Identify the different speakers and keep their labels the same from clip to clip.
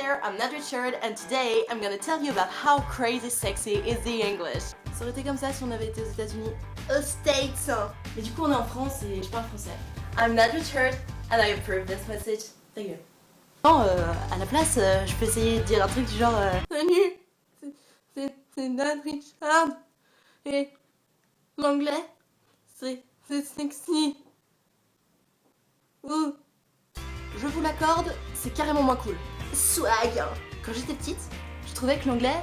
Speaker 1: there, I'm Nat Richard, and today I'm gonna tell you about how crazy sexy is the English. Ça aurait été comme ça si on avait été aux États-Unis. Aux States! Mais du coup, on est en France et je parle français. I'm Nat Richard, and I approve this message. Thank you. Non, à la place, je peux essayer de dire un truc du genre Salut, c'est Nat Richard, et l'anglais, c'est sexy. Ouh. Je vous l'accorde, c'est carrément moins cool. Swag. Quand j'étais petite, je trouvais que l'anglais,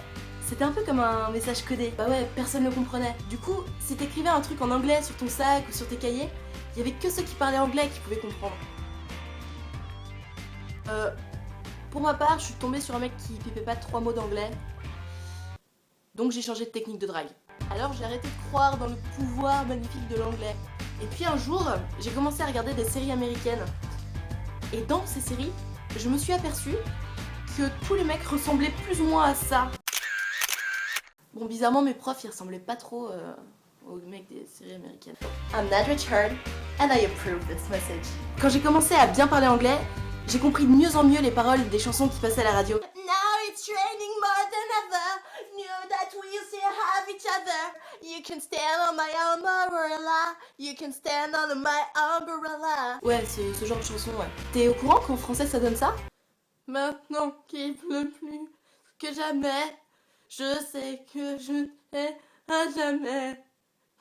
Speaker 1: c'était un peu comme un message codé. Bah ouais, personne ne comprenait. Du coup, si t'écrivais un truc en anglais sur ton sac ou sur tes cahiers, il y avait que ceux qui parlaient anglais qui pouvaient comprendre. Pour ma part, je suis tombée sur un mec qui pipait pas 3 mots d'anglais. Donc j'ai changé de technique de drague. Alors j'ai arrêté de croire dans le pouvoir magnifique de l'anglais. Et puis un jour, j'ai commencé à regarder des séries américaines. Et dans ces séries, je me suis aperçue que tous les mecs ressemblaient plus ou moins à ça. Bon, bizarrement, mes profs, ils ressemblaient pas trop aux mecs des séries américaines. I'm Nat Richard, and I approve this message. Quand j'ai commencé à bien parler anglais, j'ai compris de mieux en mieux les paroles des chansons qui passaient à la radio. Now it's raining more than ever. Knew that we still have each other. You can stand on my umbrella. You can stand on my umbrella. Ouais, ce genre de chanson, ouais. T'es au courant qu'en français ça donne ça? Maintenant qu'il pleut plus que jamais, je sais que je t'ai à jamais.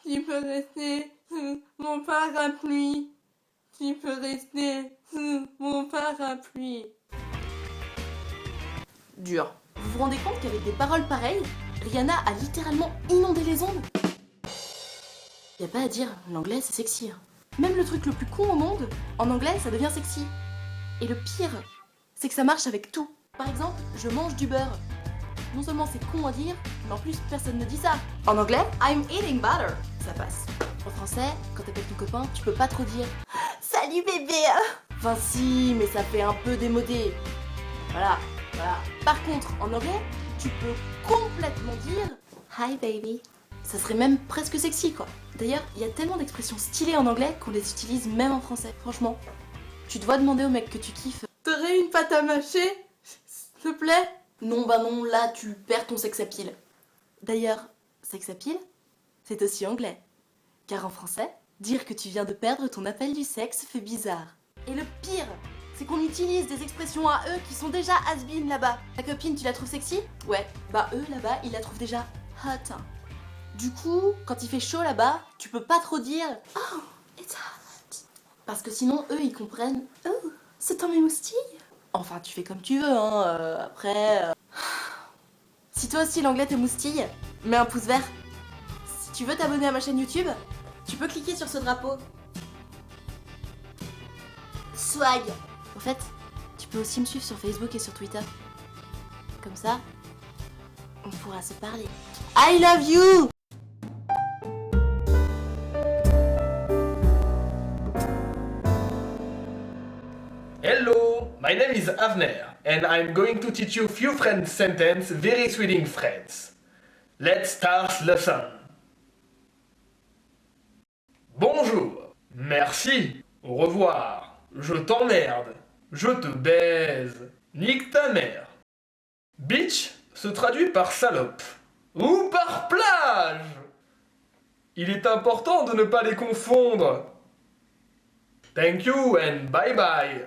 Speaker 1: Tu peux rester sous mon parapluie. Tu peux rester sous mon parapluie. Dur. Vous vous rendez compte qu'avec des paroles pareilles, Rihanna a littéralement inondé les ondes? Y a pas à dire, l'anglais c'est sexy. Même le truc le plus con au monde, en anglais ça devient sexy. Et le pire, c'est que ça marche avec tout. Par exemple, je mange du beurre. Non seulement c'est con à dire, mais en plus personne ne dit ça. En anglais, I'm eating butter. Ça passe. En français, quand t'appelles ton copain, tu peux pas trop dire Salut bébé. Enfin si, mais ça fait un peu démodé. Voilà. Par contre, en anglais, tu peux complètement dire Hi baby. Ça serait même presque sexy quoi. D'ailleurs, il y a tellement d'expressions stylées en anglais qu'on les utilise même en français. Franchement, tu dois demander au mec que tu kiffes. T'aurais une pâte à mâcher, s'il te plaît? Non, bah non, là tu perds ton sex appeal. D'ailleurs, sex appeal, c'est aussi anglais. Car en français, dire que tu viens de perdre ton appel du sexe fait bizarre. Et le pire, c'est qu'on utilise des expressions à eux qui sont déjà has-been là-bas. Ta copine, tu la trouves sexy? Ouais, bah eux là-bas, ils la trouvent déjà hot. Du coup, quand il fait chaud là-bas, tu peux pas trop dire Oh, it's hot. Parce que sinon, eux, ils comprennent Oh, c'est dans mes moustilles. Enfin, tu fais comme tu veux, hein, après... Si toi aussi l'anglais te moustille, mets un pouce vert. Si tu veux t'abonner à ma chaîne YouTube, tu peux cliquer sur ce drapeau. Swag. En fait, tu peux aussi me suivre sur Facebook et sur Twitter. Comme ça, on pourra se parler. I love you!
Speaker 2: Hello, my name is Avner, and I'm going to teach you few French sentence very sweet in French. Let's start lesson. Bonjour, merci, au revoir, je t'emmerde, je te baise, nique ta mère. Bitch se traduit par salope ou par plage. Il est important de ne pas les confondre. Thank you and bye bye.